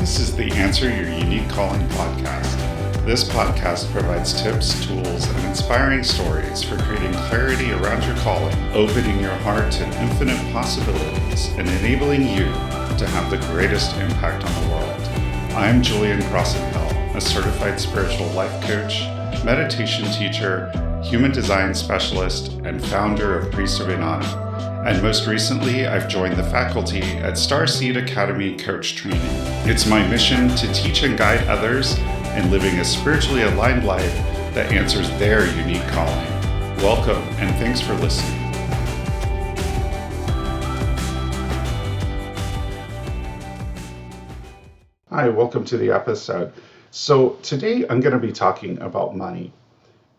This is the Answer Your Unique Calling podcast. This podcast provides tips, tools, and inspiring stories for creating clarity around your calling, opening your heart to infinite possibilities, and enabling you to have the greatest impact on the world. I'm Crosson-Hill, a certified spiritual life coach, meditation teacher, human design specialist, and founder of Priest of Inanna. And most recently, I've joined the faculty at Starseed Academy Coach Training. It's my mission to teach and guide others in living a spiritually aligned life that answers their unique calling. Welcome, and thanks for listening. Hi, welcome to the episode. So today I'm going to be talking about money.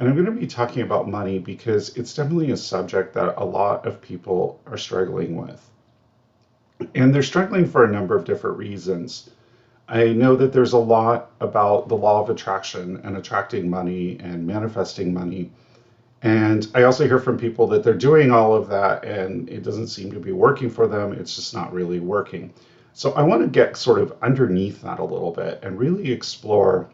And I'm going to be talking about money because it's definitely a subject that a lot of people are struggling with. And they're struggling for a number of different reasons. I know that there's a lot about the law of attraction and attracting money and manifesting money. And I also hear from people that they're doing all of that and it doesn't seem to be working for them. It's just not really working. So I want to get sort of underneath that a little bit and really explore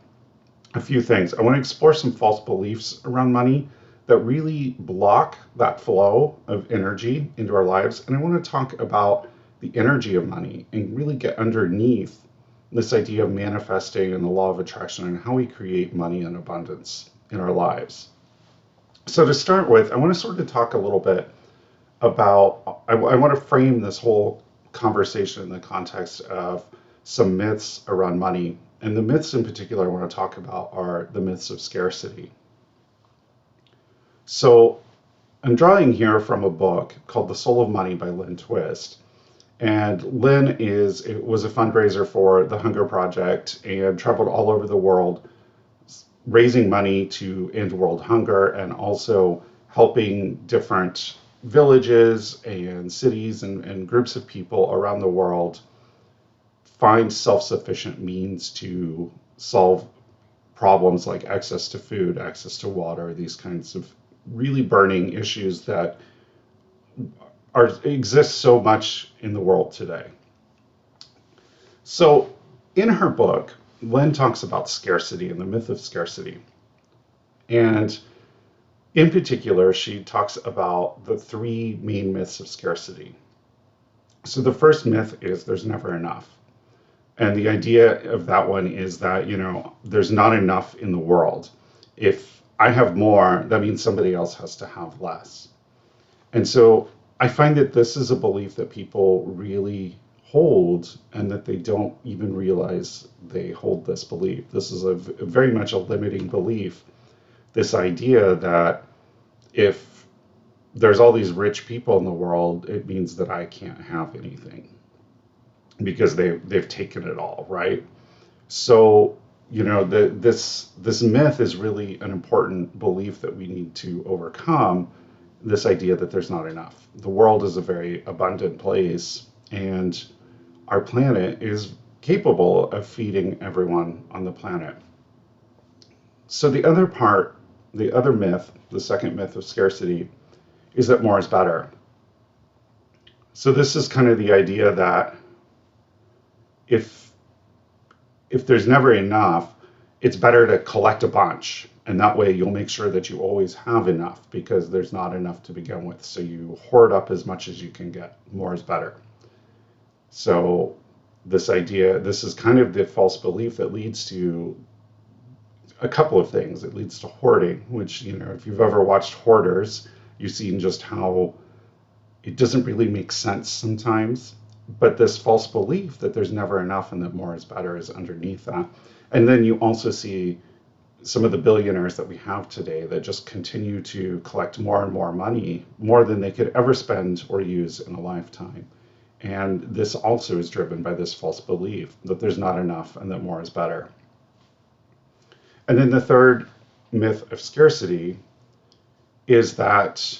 a few things. I want to explore some false beliefs around money that really block that flow of energy into our lives. And I want to talk about the energy of money and really get underneath this idea of manifesting and the law of attraction and how we create money and abundance in our lives. So to start with, I want to sort of talk a little bit about, I want to frame this whole conversation in the context of some myths around money. And the myths in particular I want to talk about are the myths of scarcity. So I'm drawing here from a book called The Soul of Money by Lynn Twist. And Lynn was a fundraiser for the Hunger Project and traveled all over the world raising money to end world hunger and also helping different villages and cities and groups of people around the world find self-sufficient means to solve problems like access to food, access to water, these kinds of really burning issues that exist so much in the world today. So in her book, Lynn talks about scarcity and the myth of scarcity. And in particular, she talks about the three main myths of scarcity. So the first myth is there's never enough. And the idea of that one is that, there's not enough in the world. If I have more, that means somebody else has to have less. And so I find that this is a belief that people really hold and that they don't even realize they hold this belief. This is very much a limiting belief. This idea that if there's all these rich people in the world, it means that I can't have anything, because they've taken it all, right? So, this myth is really an important belief that we need to overcome, this idea that there's not enough. The world is a very abundant place, and our planet is capable of feeding everyone on the planet. So the other myth, the second myth of scarcity, is that more is better. So this is kind of the idea that if there's never enough, it's better to collect a bunch, and that way you'll make sure that you always have enough because there's not enough to begin with. So you hoard up as much as you can get. More is better. So this is kind of the false belief that leads to a couple of things. It leads to hoarding, which, if you've ever watched Hoarders, you've seen just how it doesn't really make sense sometimes. But this false belief that there's never enough and that more is better is underneath that. And then you also see some of the billionaires that we have today that just continue to collect more and more money, more than they could ever spend or use in a lifetime. And this also is driven by this false belief that there's not enough and that more is better. And then the third myth of scarcity is that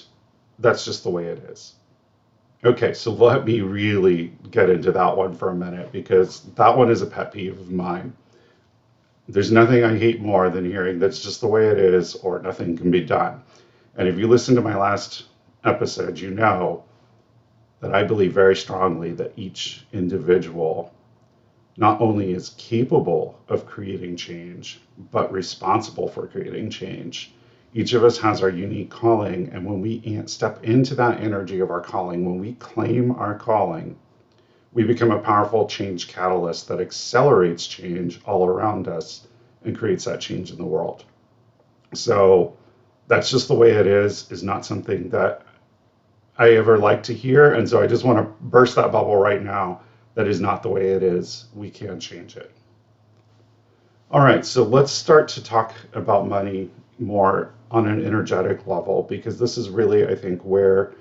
that's just the way it is. Okay, so let me really get into that one for a minute, because that one is a pet peeve of mine. There's nothing I hate more than hearing that's just the way it is or nothing can be done. And if you listen to my last episode, you know that I believe very strongly that each individual not only is capable of creating change, but responsible for creating change. Each of us has our unique calling, and when we step into that energy of our calling, when we claim our calling, we become a powerful change catalyst that accelerates change all around us and creates that change in the world. So that's just the way it is not something that I ever like to hear. And so I just want to burst that bubble right now. That is not the way it is. We can change it. All right, so let's start to talk about money more on an energetic level, because this is really, I think, where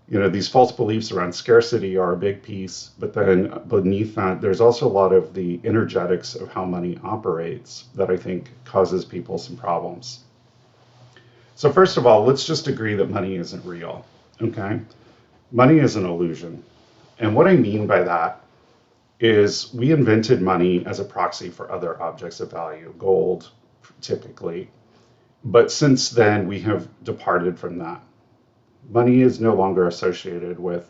these false beliefs around scarcity are a big piece, but then beneath that, there's also a lot of the energetics of how money operates that I think causes people some problems. So first of all, let's just agree that money isn't real, okay? Money is an illusion. And what I mean by that is we invented money as a proxy for other objects of value, gold typically. But since then, we have departed from that. Money is no longer associated with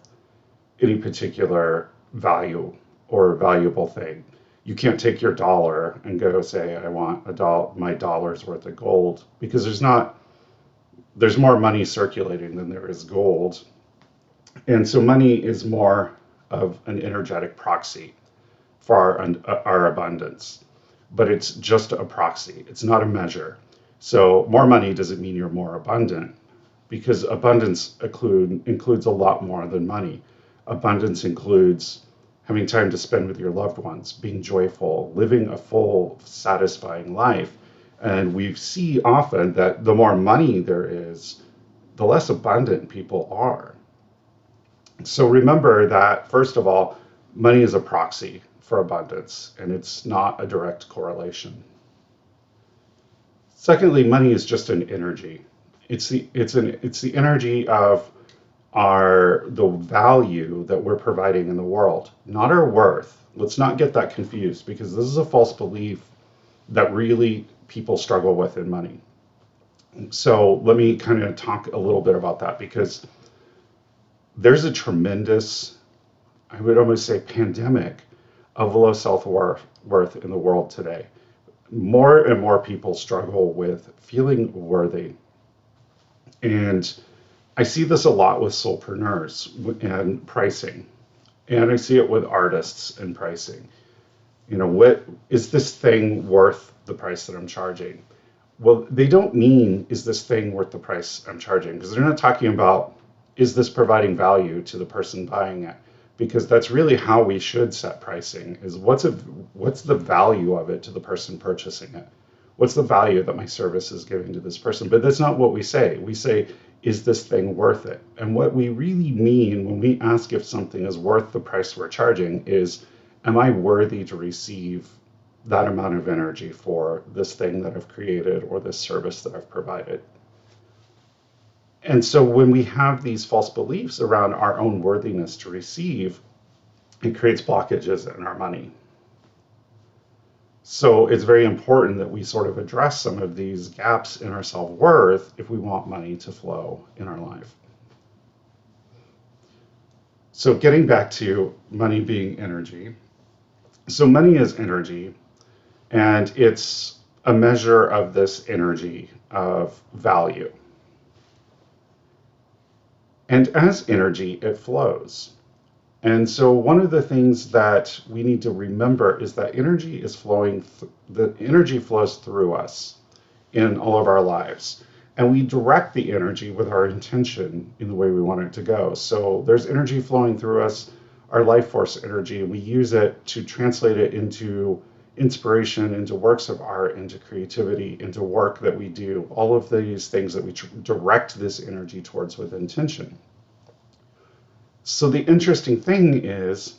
any particular value or valuable thing. You can't take your dollar and go say, I want my dollar's worth of gold, because there's more money circulating than there is gold. And so money is more of an energetic proxy for our abundance, but it's just a proxy. It's not a measure. So more money doesn't mean you're more abundant, because abundance includes a lot more than money. Abundance includes having time to spend with your loved ones, being joyful, living a full, satisfying life. And we see often that the more money there is, the less abundant people are. So remember that, first of all, money is a proxy for abundance, and it's not a direct correlation. Secondly, money is just an energy. It's the energy of the value that we're providing in the world, not our worth. Let's not get that confused, because this is a false belief that really people struggle with in money. So let me kind of talk a little bit about that, because there's a tremendous, I would almost say, pandemic of low self-worth in the world today. More and more people struggle with feeling worthy. And I see this a lot with soulpreneurs and pricing. And I see it with artists and pricing. What is this thing worth the price that I'm charging? Well, they don't mean, is this thing worth the price I'm charging? Because they're not talking about, is this providing value to the person buying it? Because that's really how we should set pricing, is what's the value of it to the person purchasing it? What's the value that my service is giving to this person? But that's not what we say. We say, is this thing worth it? And what we really mean when we ask if something is worth the price we're charging is, am I worthy to receive that amount of energy for this thing that I've created or this service that I've provided? And so when we have these false beliefs around our own worthiness to receive, it creates blockages in our money. So it's very important that we sort of address some of these gaps in our self-worth if we want money to flow in our life. So getting back to money being energy. So money is energy, and it's a measure of this energy of value. And as energy, it flows. And so one of the things that we need to remember is that energy is flowing, the energy flows through us in all of our lives. And we direct the energy with our intention in the way we want it to go. So there's energy flowing through us, our life force energy, and we use it to translate it into inspiration, into works of art, into creativity, into work that we do, all of these things that we direct this energy towards with intention. So the interesting thing is,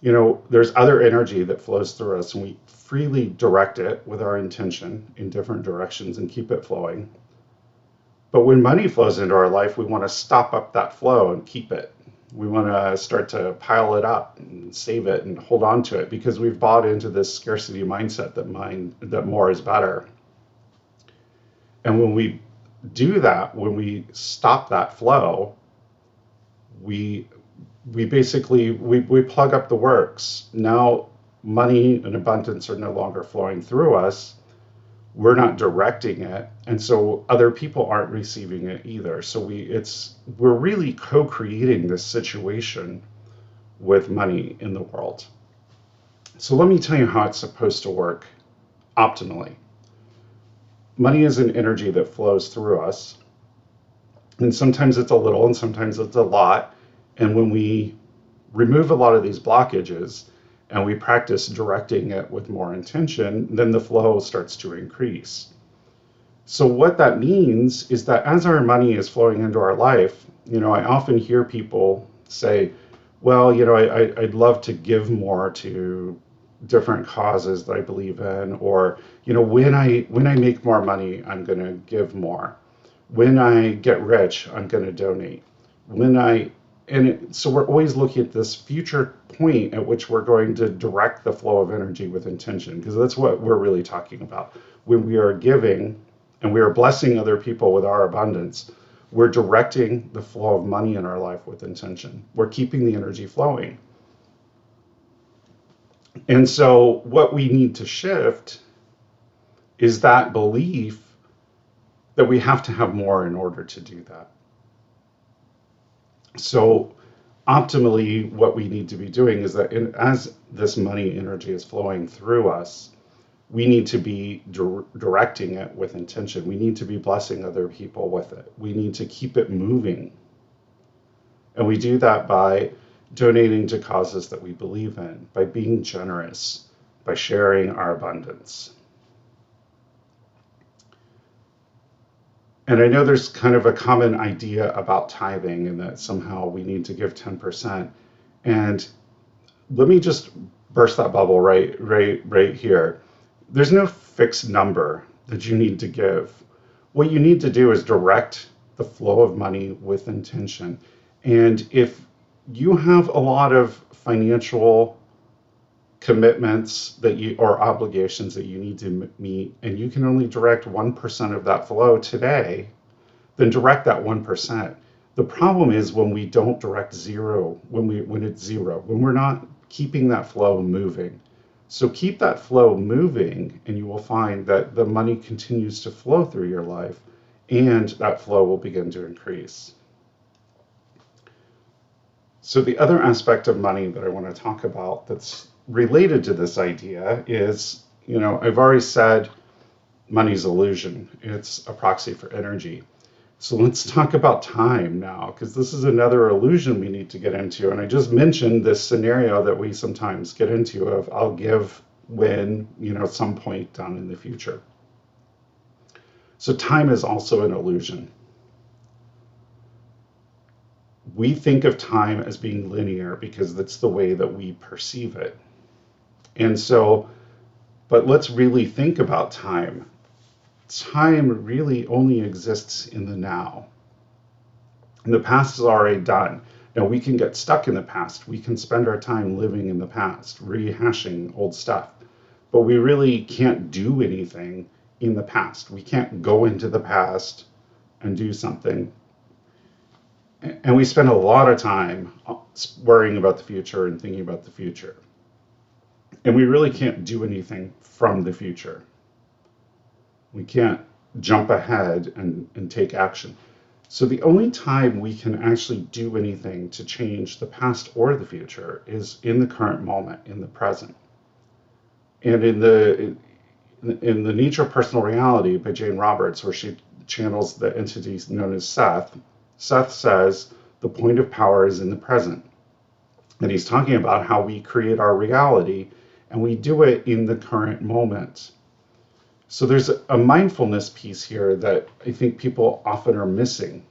there's other energy that flows through us, and we freely direct it with our intention in different directions and keep it flowing. But when money flows into our life, we want to stop up that flow and keep it. We want to start to pile it up and save it and hold on to it, because we've bought into this scarcity mindset that more is better. And when we do that, when we stop that flow, we basically plug up the works. Now money and abundance are no longer flowing through us, we're not directing it, and so other people aren't receiving it either. So we're really co-creating this situation with money in the world. So let me tell you how it's supposed to work optimally. Money is an energy that flows through us, and sometimes it's a little and sometimes it's a lot. And when we remove a lot of these blockages and we practice directing it with more intention, then the flow starts to increase. So what that means is that as our money is flowing into our life, I often hear people say, well, I'd love to give more to different causes that I believe in, or, when I make more money, I'm going to give more. When I get rich, I'm going to donate. So we're always looking at this future point at which we're going to direct the flow of energy with intention, because that's what we're really talking about. When we are giving and we are blessing other people with our abundance, we're directing the flow of money in our life with intention. We're keeping the energy flowing. And so what we need to shift is that belief that we have to have more in order to do that. So optimally, what we need to be doing is that as this money energy is flowing through us, we need to be directing it with intention. We need to be blessing other people with it. We need to keep it moving. And we do that by donating to causes that we believe in, by being generous, by sharing our abundance. And I know there's kind of a common idea about tithing and that somehow we need to give 10%. And let me just burst that bubble right here. There's no fixed number that you need to give. What you need to do is direct the flow of money with intention. And if you have a lot of financial commitments or obligations that you need to meet, and you can only direct 1% of that flow today, then direct that 1%. The problem is when we don't direct zero, when it's zero, when we're not keeping that flow moving. So keep that flow moving, and you will find that the money continues to flow through your life, and that flow will begin to increase. So the other aspect of money that I want to talk about that's related to this idea is, I've already said money's illusion. It's a proxy for energy. So let's talk about time now, because this is another illusion we need to get into. And I just mentioned this scenario that we sometimes get into of I'll give when, at some point down in the future. So time is also an illusion. We think of time as being linear because that's the way that we perceive it. And so, but let's really think about time. Time really only exists in the now. And the past is already done. Now we can get stuck in the past. We can spend our time living in the past, rehashing old stuff. But we really can't do anything in the past. We can't go into the past and do something. And we spend a lot of time worrying about the future and thinking about the future. And we really can't do anything from the future. We can't jump ahead and take action. So the only time we can actually do anything to change the past or the future is in the current moment, in the present. And in the Nature of Personal Reality by Jane Roberts, where she channels the entity known as Seth, Seth says the point of power is in the present. And he's talking about how we create our reality, and we do it in the current moment. So there's a mindfulness piece here that I think people often are missing.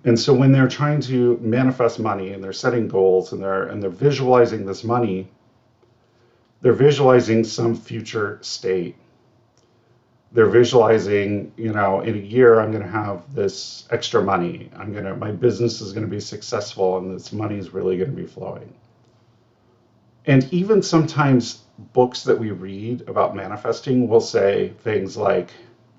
And so when they're trying to manifest money and they're setting goals and they're visualizing this money, they're visualizing some future state. They're visualizing, in a year I'm going to have this extra money. My business is going to be successful and this money is really going to be flowing. And even sometimes books that we read about manifesting will say things like,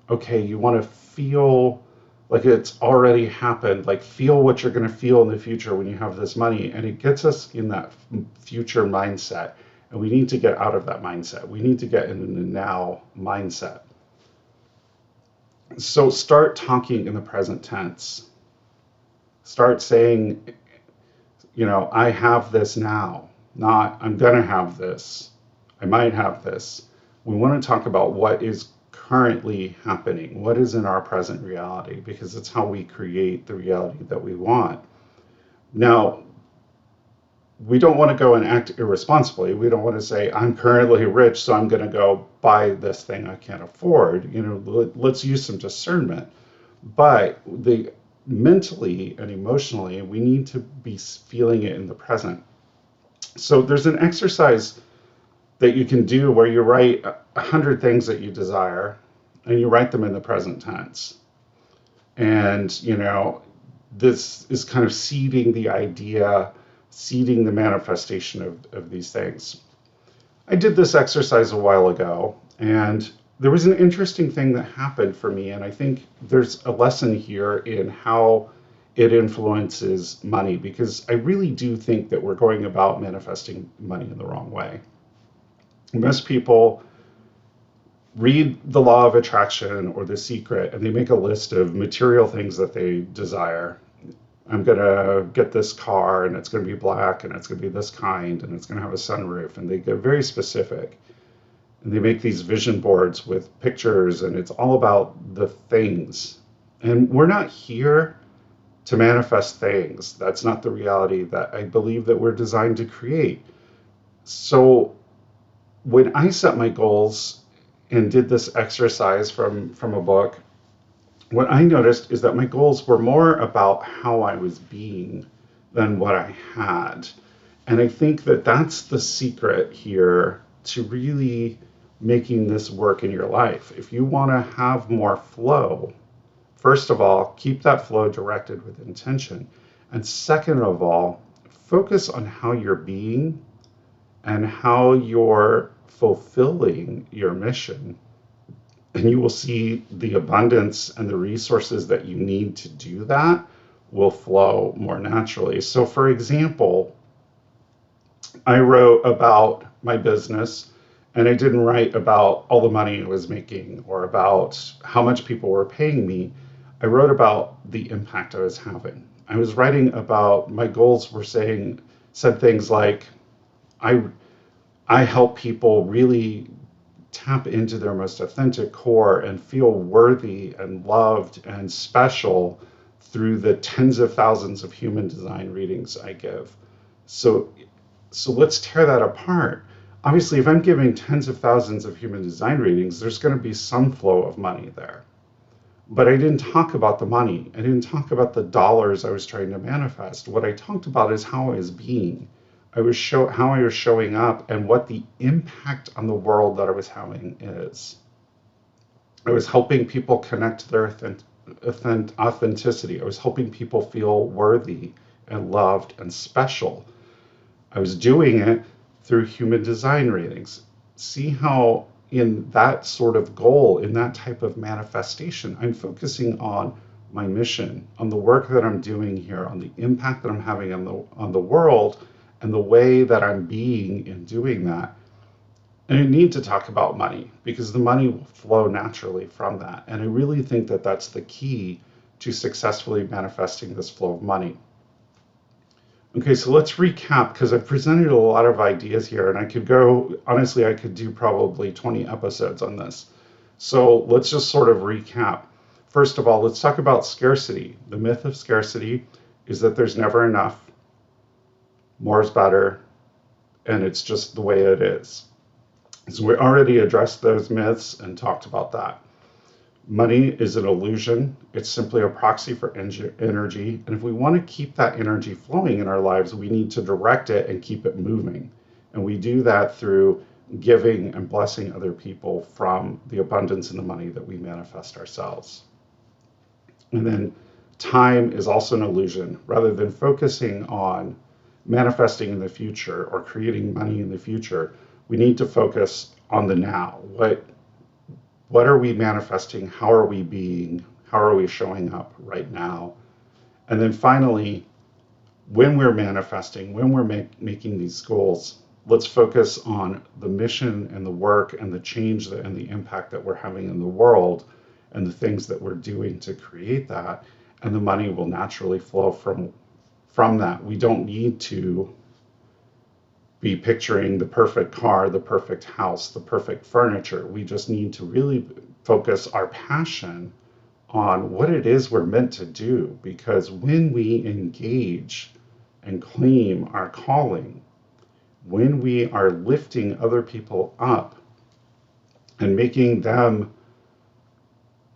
okay, you want to feel like it's already happened, like feel what you're going to feel in the future when you have this money. And it gets us in that future mindset. And we need to get out of that mindset. We need to get into the now mindset. So start talking in the present tense. Start saying, I have this now, not I'm going to have this. I might have this. We want to talk about what is currently happening, what is in our present reality, because it's how we create the reality that we want. Now, we don't want to go and act irresponsibly. We don't want to say, I'm currently rich, so I'm going to go buy this thing I can't afford. Let's use some discernment. But mentally and emotionally, we need to be feeling it in the present. So there's an exercise that you can do where you write 100 things that you desire, and you write them in the present tense. And, this is kind of seeding the idea, seeding the manifestation of these things. I did this exercise a while ago, and there was an interesting thing that happened for me, and I think there's a lesson here in how it influences money, because I really do think that we're going about manifesting money in the wrong way. Most people read The Law of Attraction or The Secret, and they make a list of material things that they desire. I'm going to get this car, and it's going to be black, and it's going to be this kind, and it's going to have a sunroof, and they get very specific. And they make these vision boards with pictures, and it's all about the things. And we're not here to manifest things. That's not the reality that I believe that we're designed to create. So when I set my goals and did this exercise from a book, what I noticed is that my goals were more about how I was being than what I had. And I think that that's the secret here to really making this work in your life. If you want to have more flow, first of all, keep that flow directed with intention. And second of all, focus on how you're being and how you're fulfilling your mission. And you will see the abundance and the resources that you need to do that will flow more naturally. So for example, I wrote about my business, and I didn't write about all the money I was making or about how much people were paying me. I wrote about the impact I was having. I was writing about my goals said things like, I help people really tap into their most authentic core and feel worthy and loved and special through the tens of thousands of human design readings I give. So let's tear that apart. Obviously, if I'm giving tens of thousands of human design readings, there's going to be some flow of money there. But I didn't talk about the money. I didn't talk about the dollars I was trying to manifest. What I talked about is how I was being. How I was showing up and what the impact on the world that I was having is. I was helping people connect to their authenticity. I was helping people feel worthy and loved and special. I was doing it through human design readings. See how in that sort of goal, in that type of manifestation, I'm focusing on my mission, on the work that I'm doing here, on the impact that I'm having on the world, and the way that I'm being in doing that. And I need to talk about money because the money will flow naturally from that. And I really think that that's the key to successfully manifesting this flow of money. Okay, so let's recap, because I've presented a lot of ideas here, and I could do probably 20 episodes on this. So let's just sort of recap. First of all, let's talk about scarcity. The myth of scarcity is that there's never enough. More is better, and it's just the way it is. So we already addressed those myths and talked about that. Money is an illusion. It's simply a proxy for energy. And if we want to keep that energy flowing in our lives, we need to direct it and keep it moving. And we do that through giving and blessing other people from the abundance and the money that we manifest ourselves. And then time is also an illusion. Rather than focusing on manifesting in the future or creating money in the future, we need to focus on the now. What are we manifesting? How are we being? How are we showing up right now? And then finally, when we're manifesting, when we're making these goals, Let's focus on the mission and the work and the change and the impact that we're having in the world and the things that we're doing to create that. And the money will naturally flow from that. We don't need to be picturing the perfect car, the perfect house, the perfect furniture. We just need to really focus our passion on what it is we're meant to do. Because when we engage and claim our calling, when we are lifting other people up and making them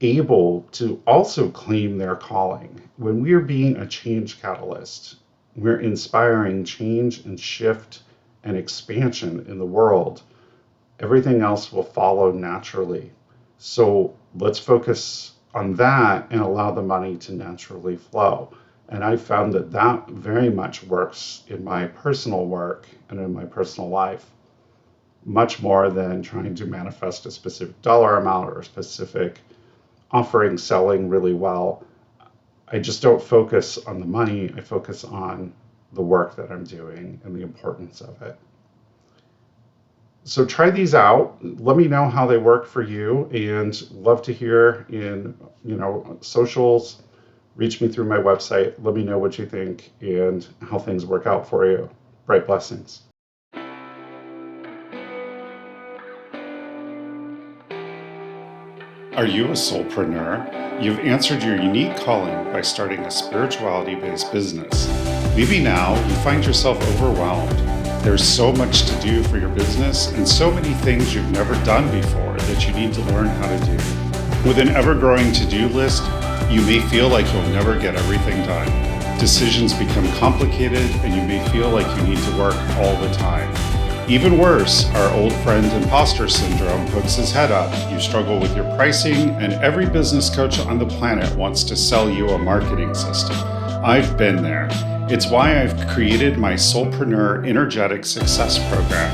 able to also claim their calling, when we're being a change catalyst, we're inspiring change and shift and expansion in the world, everything else will follow naturally. So let's focus on that and allow the money to naturally flow. And I found that that very much works in my personal work and in my personal life, much more than trying to manifest a specific dollar amount or a specific offering selling really well. I just don't focus on the money. I focus on the work that I'm doing and the importance of it. So try these out. Let me know how they work for you, and love to hear in socials. Reach me through my website. Let me know what you think and how things work out for you. Bright blessings. Are you a soulpreneur? You've answered your unique calling by starting a spirituality-based business. Maybe now you find yourself overwhelmed. There's so much to do for your business and so many things you've never done before that you need to learn how to do. With an ever-growing to-do list, you may feel like you'll never get everything done. Decisions become complicated and you may feel like you need to work all the time. Even worse, our old friend imposter syndrome hooks his head up. You struggle with your pricing, and every business coach on the planet wants to sell you a marketing system. I've been there. It's why I've created my Soulpreneur Energetic Success Program.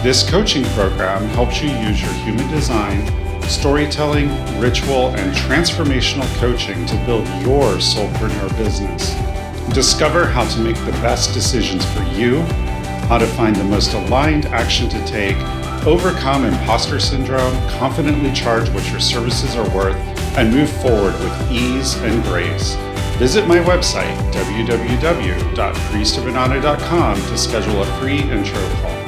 This coaching program helps you use your human design, storytelling, ritual, and transformational coaching to build your soulpreneur business. Discover how to make the best decisions for you, how to find the most aligned action to take, overcome imposter syndrome, confidently charge what your services are worth, and move forward with ease and grace. Visit my website, www.priestofananda.com, to schedule a free intro call.